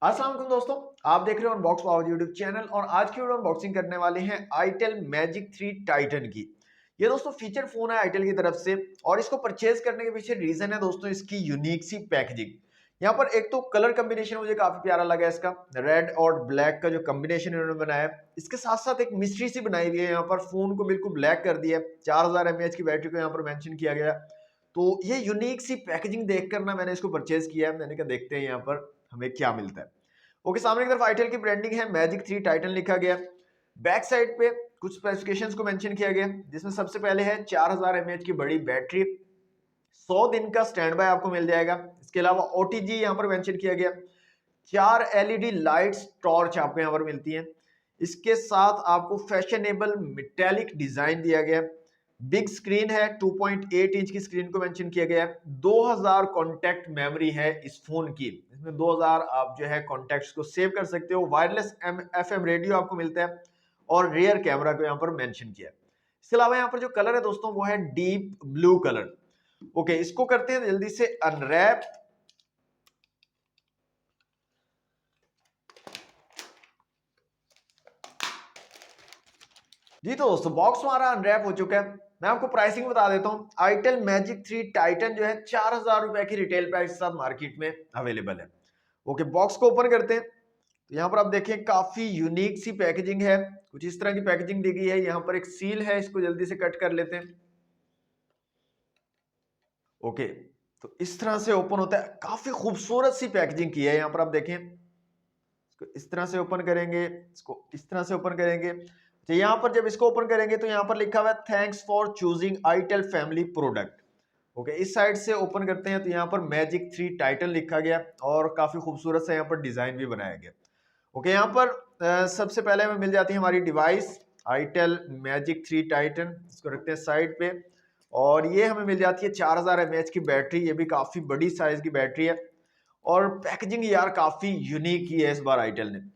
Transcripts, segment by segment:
अस्सलाम वालेकुम दोस्तों, आप देख रहे हो अनबॉक्स पावर यूट्यूब चैनल और आज की वीडियो अनबॉक्सिंग करने वाले हैं आईटेल मैजिक 3 टाइटन की। ये दोस्तों फीचर फोन है आईटेल की तरफ से और इसको परचेज करने के पीछे रीजन है दोस्तों इसकी यूनिक सी पैकेजिंग। यहाँ पर एक तो कलर कॉम्बिनेशन मुझे काफी प्यारा लगा, इसका रेड और ब्लैक का जो कॉम्बिनेशन इन्होंने बनाया है, इसके साथ साथ एक मिस्ट्री सी बनाई हुई है। यहाँ पर फोन को बिल्कुल ब्लैक कर दिया है, 4000 mAh की बैटरी को यहाँ पर मेंशन किया गया। तो ये यूनिक सी पैकेजिंग देखकर ना मैंने इसको परचेज किया है। मैंने कहा देखते हैं यहाँ पर हमें क्या मिलता है। ओके, सामने की तरफ आईटेल की ब्रांडिंग है, मैजिक 3 टाइटन लिखा गया। बैक साइड पे कुछ स्पेसिफिकेशंस को मेंशन किया गया, जिसमें सबसे पहले है 4000 mAh की बड़ी बैटरी, 100 दिन का स्टैंड बाय आपको मिल जाएगा। इसके अलावा ओटीजी यहाँ पर मेंशन किया गया, 4 एलईडी लाइट्स टॉर्च आपको यहाँ पर मिलती हैं। इसके साथ आपको फैशनेबल मेटेलिक डिजाइन दिया गया। बिग स्क्रीन है, 2.8 इंच की स्क्रीन को मेंशन किया गया है। 2000 कॉन्टैक्ट मेमोरी है इस फोन की, इसमें 2000 आप जो है कॉन्टैक्ट्स को सेव कर सकते हो। वायरलेस एफएम रेडियो आपको मिलता है और रियर कैमरा को यहाँ पर मेंशन किया है। इसके अलावा यहाँ पर जो कलर है दोस्तों वो है डीप ब्लू कलर। ओके, इसको करते हैं जल्दी से अनरैप। जी तो दोस्तों बॉक्स हमारा अनरैप हो चुका है। मैं आपको प्राइसिंग बता देता हूँ। आईटेल मैजिक 3 टाइटन जो है 4000 रुपए की रिटेल प्राइस के साथ मार्केट में अवेलेबल है। ओके, बॉक्स को ओपन करते हैं तो यहाँ पर आप देखें काफी यूनिक सी पैकेजिंग है। कुछ इस तरह की पैकेजिंग दी गई है। यहाँ पर एक सील है, इसको जल्दी से कट कर लेते हैं। ओके, तो इस तरह से ओपन होता है। काफी खूबसूरत सी पैकेजिंग की है। यहाँ पर आप देखें, इसको इस तरह से ओपन करेंगे, इसको इस तरह से ओपन करेंगे। तो यहाँ पर जब इसको ओपन करेंगे तो यहाँ पर लिखा हुआ है thanks for choosing itel family product. Okay, इस साइड से ओपन करते हैं तो यहाँ पर मैजिक 3 टाइटन लिखा गया और काफी खूबसूरत सा यहाँ पर डिजाइन भी बनाया गया। ओके, यहाँ पर सबसे पहले हमें मिल जाती है हमारी डिवाइस आईटेल मैजिक 3 टाइटन। इसको रखते हैं साइड पे और ये हमें मिल जाती है 4000 mAh की बैटरी। ये भी काफी बड़ी साइज की बैटरी है और पैकेजिंग यार काफी यूनिक की है इस बार आईटेल ने।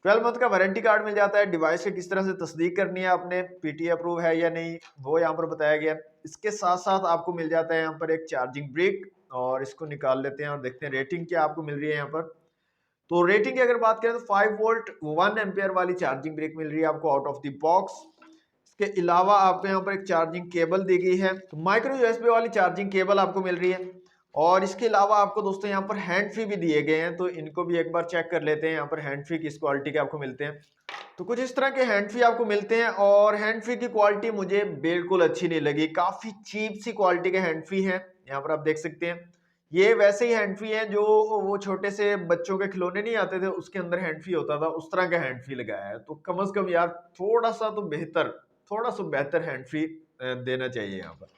12 मंथ का वारंटी कार्ड मिल जाता है। डिवाइस की किस तरह से तस्दीक करनी है आपने, पीटी अप्रूव है या नहीं, वो यहाँ पर बताया गया है। इसके साथ साथ आपको मिल जाता है यहाँ पर एक चार्जिंग ब्रिक और इसको निकाल लेते हैं और देखते हैं रेटिंग क्या आपको मिल रही है यहाँ पर। तो रेटिंग की अगर बात करें तो 5 वोल्ट 1 एम्पियर वाली चार्जिंग ब्रिक मिल रही है आपको आउट ऑफ द बॉक्स। इसके अलावा आपको यहाँ पर एक चार्जिंग केबल दी गई है, तो माइक्रो यूएसबी वाली चार्जिंग केबल आपको मिल रही है। और इसके अलावा आपको दोस्तों यहाँ पर हैंड फ्री भी दिए गए हैं, तो इनको भी एक बार चेक कर लेते हैं। यहाँ पर हैंड फ्री किस क्वालिटी के आपको मिलते हैं। तो कुछ इस तरह के हैंड फ्री आपको मिलते हैं और हैंड फ्री की क्वालिटी मुझे बिल्कुल अच्छी नहीं लगी। काफी चीप सी क्वालिटी के हैंड फ्री है। यहाँ पर आप देख सकते हैं ये वैसे ही हैंड फ्री है जो वो छोटे से बच्चों के खिलौने नहीं आते थे उसके अंदर हैंड फ्री होता था, उस तरह का हैंड फ्री लगाया है। तो कम से कम यार थोड़ा सा बेहतर हैंड फ्री देना चाहिए यहाँ पर।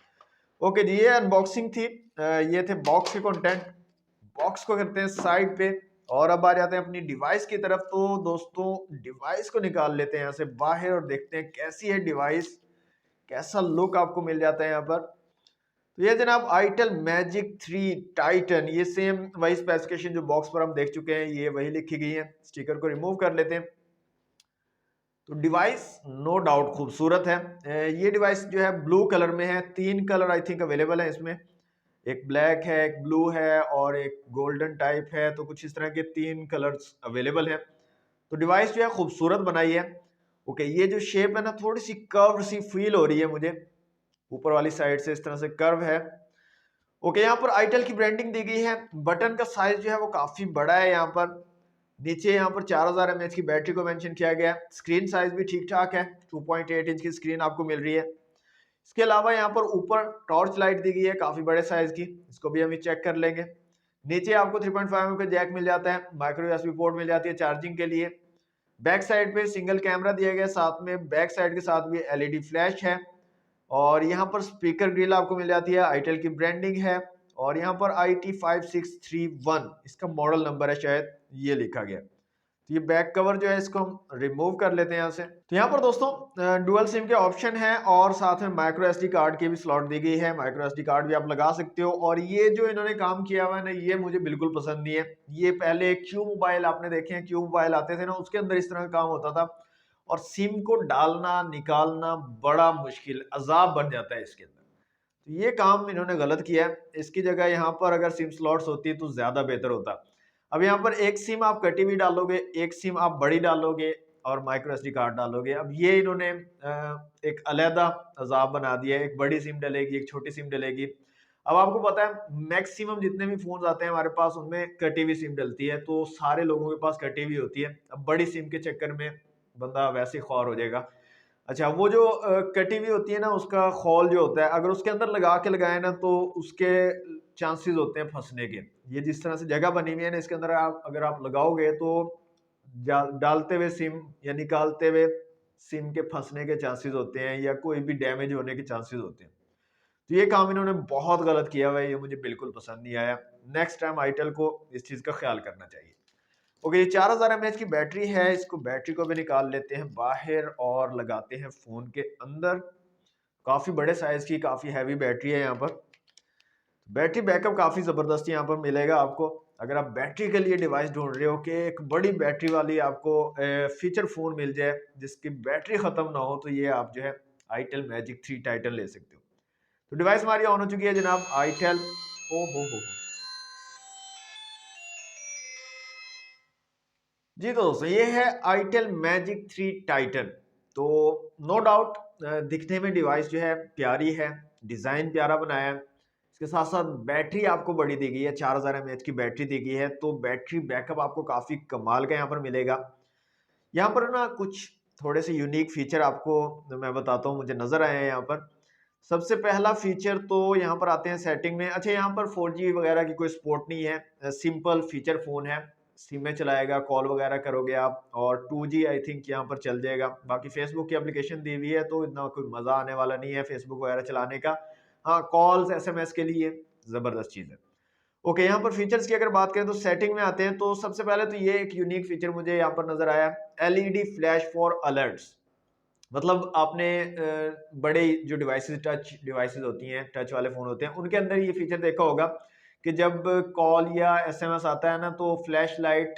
ओके जी, ये अनबॉक्सिंग थी। ये थे बॉक्स के कंटेंट। बॉक्स को करते हैं साइड पे और अब आ जाते हैं अपनी डिवाइस की तरफ। तो दोस्तों डिवाइस को निकाल लेते हैं यहाँ से बाहर और देखते हैं कैसी है डिवाइस, कैसा लुक आपको मिल जाता है यहाँ पर। तो ये जनाब आईटेल मैजिक 3 टाइटन, ये सेम वही स्पेसिफिकेशन जो बॉक्स पर हम देख चुके हैं, ये वही लिखी गई है। स्टिकर को रिमूव कर लेते हैं। तो डिवाइस नो डाउट खूबसूरत है। ये डिवाइस जो है ब्लू कलर में है। 3 कलर आई थिंक अवेलेबल है इसमें, एक ब्लैक है, एक ब्लू है और एक गोल्डन टाइप है। तो कुछ इस तरह के 3 कलर्स अवेलेबल है। तो डिवाइस जो है खूबसूरत बनाई है। ओके, ये जो शेप है ना थोड़ी सी कर्व सी फील हो रही है मुझे, ऊपर वाली साइड से इस तरह से कर्व है। ओके, यहाँ पर आईटेल की ब्रांडिंग दी गई है। बटन का साइज जो है वो काफी बड़ा है। यहाँ पर नीचे यहाँ पर 4000 mAh की बैटरी को मेंशन किया गया है। स्क्रीन साइज भी ठीक ठाक है, 2.8 इंच की स्क्रीन आपको मिल रही है। इसके अलावा यहाँ पर ऊपर टॉर्च लाइट दी गई है काफी बड़े साइज की, इसको भी हम चेक कर लेंगे। नीचे आपको 3.5 mm का जैक मिल जाता है, माइक्रो यूएसबी पोर्ट मिल जाती है चार्जिंग के लिए। बैक साइड पे सिंगल कैमरा दिया गया, साथ में बैक साइड के साथ भी एलईडी फ्लैश है। और यहाँ पर स्पीकर ग्रिल आपको मिल जाती है, आईटेल की ब्रांडिंग है। और यहाँ पर IT5631 इसका मॉडल नंबर है, शायद ये लिखा गया। तो ये बैक कवर जो है इसको हम रिमूव कर लेते हैं यहाँ से। तो यहाँ पर दोस्तों डुअल सिम के ऑप्शन है और साथ में माइक्रो एसडी कार्ड की भी स्लॉट दी गई है। माइक्रो एसडी कार्ड भी आप लगा सकते हो। और ये जो इन्होंने काम किया हुआ है ना, ये मुझे बिल्कुल पसंद नहीं है। ये पहले क्यू मोबाइल आपने देखे हैं, क्यू मोबाइल आते थे ना, उसके अंदर इस तरह का काम होता था और सिम को डालना निकालना बड़ा मुश्किल अजाब बन जाता है इसके अंदर। तो ये काम इन्होंने गलत किया है। इसकी जगह यहाँ पर अगर सिम स्लॉट्स होती तो ज्यादा बेहतर होता। अब यहाँ पर एक सिम आप कटी हुई डालोगे, एक सिम आप बड़ी डालोगे और माइक्रो एसडी कार्ड डालोगे। अब ये इन्होंने एक अलहदा अजाब बना दिया है, एक बड़ी सिम डलेगी, एक छोटी सिम डलेगी। अब आपको पता है मैक्सिमम जितने भी फोन आते हैं हमारे पास उनमें कटी हुई सिम डलती है, तो सारे लोगों के पास कटी हुई होती है। अब बड़ी सिम के चक्कर में बंदा वैसे ही ख्वार हो जाएगा। अच्छा, वो जो कटी हुई होती है ना, उसका खोल जो होता है, अगर उसके अंदर लगा के लगाए ना तो उसके चांसेस होते हैं फंसने के। ये जिस तरह से जगह बनी हुई है ना, इसके अंदर आप अगर आप लगाओगे तो डालते हुए सिम या निकालते हुए सिम के फंसने के चांसेस होते हैं या कोई भी डैमेज होने के चांसेस होते हैं। तो ये काम इन्होंने बहुत गलत किया हुआ है, ये मुझे बिल्कुल पसंद नहीं आया। नेक्स्ट टाइम आईटेल को इस चीज का ख्याल करना चाहिए। ओके, ये 4000 mAh की बैटरी है, इसको बैटरी को भी निकाल लेते हैं बाहर और लगाते हैं फोन के अंदर। काफी बड़े साइज की काफी हैवी बैटरी है यहाँ पर। बैटरी बैकअप काफी जबरदस्त यहाँ पर मिलेगा आपको। अगर आप बैटरी के लिए डिवाइस ढूंढ रहे हो कि एक बड़ी बैटरी वाली आपको फीचर फोन मिल जाए जिसकी बैटरी खत्म ना हो, तो ये आप जो है आईटेल मैजिक 3 टाइटन ले सकते हो। तो डिवाइस हमारी ऑन हो चुकी है जनाब, आईटेल। ओ हो जी, तो दोस्तों ये है आईटेल मैजिक 3 टाइटन। तो नो डाउट दिखने में डिवाइस जो है प्यारी है, डिजाइन प्यारा बनाया है। इसके साथ साथ बैटरी आपको बड़ी दी गई है, 4000 mAh की बैटरी दी गई है, तो बैटरी बैकअप आपको काफी कमाल का यहाँ पर मिलेगा। यहाँ पर ना कुछ थोड़े से यूनिक फीचर आपको मैं बताता हूँ, मुझे नजर आए हैं यहाँ पर। सबसे पहला फीचर तो यहाँ पर आते हैं सेटिंग में। अच्छा, यहाँ पर 4G वगैरह की कोई सपोर्ट नहीं है, सिंपल फीचर फोन है, सिम में चलाएगा, कॉल वगैरह करोगे आप, और 2G आई थिंक यहाँ पर चल जाएगा। बाकी फेसबुक की एप्लीकेशन दी हुई है तो इतना कोई मजा आने वाला नहीं है फेसबुक वगैरह चलाने का। हाँ, कॉल्स SMS के लिए जबरदस्त चीज है। ओके, यहाँ पर फीचर्स की अगर बात करें तो सेटिंग में आते हैं, तो सबसे पहले तो ये एक यूनिक फीचर मुझे यहाँ पर नजर आया, LED फ्लैश फॉर अलर्ट्स। मतलब आपने बड़े जो डिवाइसेस, टच डिवाइसेस होती हैं, टच वाले फोन होते हैं, उनके अंदर ये फीचर देखा होगा कि जब कॉल या SMS आता है ना तो फ्लैश लाइट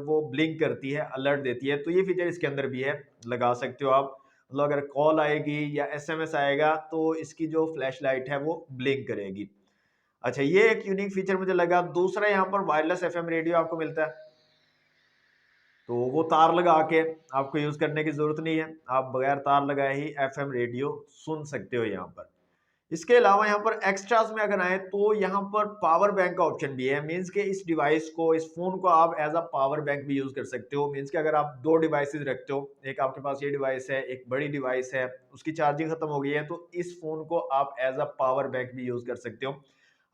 वो ब्लिंक करती है, अलर्ट देती है। तो ये फीचर इसके अंदर भी है, लगा सकते हो आप। मतलब अगर कॉल आएगी या SMS आएगा तो इसकी जो फ्लैश लाइट है वो ब्लिंक करेगी। अच्छा, ये एक यूनिक फीचर मुझे लगा। दूसरा, यहाँ पर वायरलेस FM रेडियो आपको मिलता है, तो वो तार लगा के आपको यूज करने की जरूरत नहीं है, आप बगैर तार लगाए ही FM रेडियो सुन सकते हो यहाँ पर। इसके अलावा यहाँ पर एक्स्ट्रास में अगर आए तो यहाँ पर पावर बैंक का ऑप्शन भी है। मींस के इस डिवाइस को, इस फोन को आप एज अ पावर बैंक भी यूज कर सकते हो। मींस के अगर आप दो डिवाइसेस रखते हो, एक आपके पास ये डिवाइस है, एक बड़ी डिवाइस है, उसकी चार्जिंग खत्म हो गई है, तो इस फोन को आप एज अ पावर बैंक भी यूज कर सकते हो।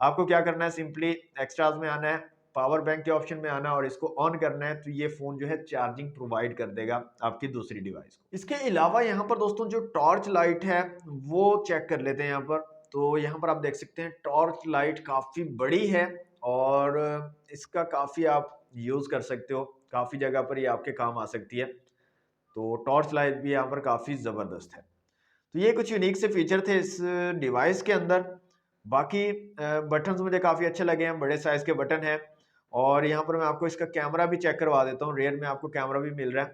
आपको क्या करना है, सिंपली एक्स्ट्रास में आना है, पावर बैंक के ऑप्शन में आना और इसको ऑन करना है, तो ये फोन जो है चार्जिंग प्रोवाइड कर देगा आपकी दूसरी डिवाइस को। इसके अलावा यहाँ पर दोस्तों जो टॉर्च लाइट है वो चेक कर लेते हैं यहाँ पर। तो यहाँ पर आप देख सकते हैं टॉर्च लाइट काफी बड़ी है और इसका काफी आप यूज कर सकते हो, काफी जगह पर ये आपके काम आ सकती है। तो टॉर्च लाइट भी यहाँ पर काफी जबरदस्त है। तो ये कुछ यूनिक से फीचर थे इस डिवाइस के अंदर। बाकी बटन्स मुझे काफी अच्छे लगे हैं, बड़े साइज के बटन हैं। और यहाँ पर मैं आपको इसका कैमरा भी चेक करवा देता हूँ, रेयर में आपको कैमरा भी मिल रहा है।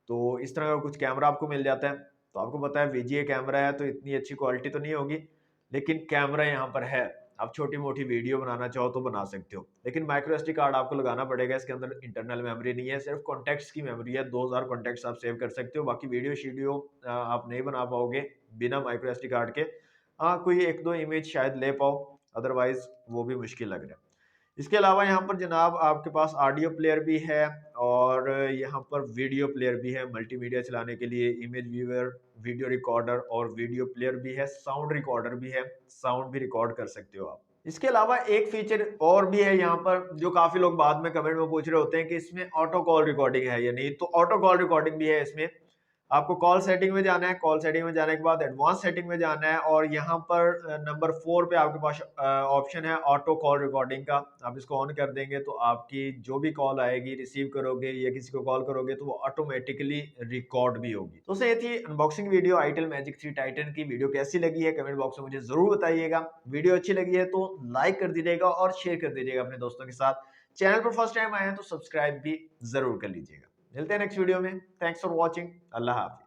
तो इस तरह का कुछ कैमरा आपको मिल जाता है। तो आपको पता है VGA कैमरा है तो इतनी अच्छी क्वालिटी तो नहीं होगी, लेकिन कैमरा यहाँ पर है। आप छोटी मोटी वीडियो बनाना चाहो तो बना सकते हो, लेकिन माइक्रो SD कार्ड आपको लगाना पड़ेगा। इसके अंदर इंटरनल मेमोरी नहीं है, सिर्फ कॉन्टेक्ट्स की मेमोरी है। 2000 कॉन्टेक्ट्स आप सेव कर सकते हो, बाकी वीडियो शीडियो आप नहीं बना पाओगे बिना माइक्रो SD कार्ड के। हाँ, कोई एक दो इमेज शायद ले पाओ, अदरवाइज वो भी मुश्किल लग रहा है। इसके अलावा यहाँ पर जनाब आपके पास ऑडियो प्लेयर भी है और यहाँ पर वीडियो प्लेयर भी है, मल्टीमीडिया चलाने के लिए इमेज व्यूअर, वीडियो रिकॉर्डर और वीडियो प्लेयर भी है, साउंड रिकॉर्डर भी है, साउंड भी रिकॉर्ड कर सकते हो आप। इसके अलावा एक फीचर और भी है यहाँ पर जो काफी लोग बाद में कमेंट में पूछ रहे होते हैं कि इसमें ऑटो कॉल रिकॉर्डिंग है या नहीं। तो ऑटो कॉल रिकॉर्डिंग भी है इसमें। आपको कॉल सेटिंग में जाना है, कॉल सेटिंग में जाने के बाद एडवांस सेटिंग में जाना है और यहाँ पर नंबर 4 पे आपके पास ऑप्शन है ऑटो कॉल रिकॉर्डिंग का। आप इसको ऑन कर देंगे तो आपकी जो भी कॉल आएगी, रिसीव करोगे या किसी को कॉल करोगे तो वो ऑटोमेटिकली रिकॉर्ड भी होगी। तो ये थी unboxing video itel magic 3 Titan की। वीडियो कैसी लगी है कमेंट बॉक्स में मुझे जरूर बताइएगा। वीडियो अच्छी लगी है तो लाइक कर दीजिएगा और शेयर कर दीजिएगा अपने दोस्तों के साथ। चैनल पर फर्स्ट टाइम आए हैं तो सब्सक्राइब भी जरूर कर लीजिएगा। मिलते हैं नेक्स्ट वीडियो में। Thanks for watching. Allah Hafiz.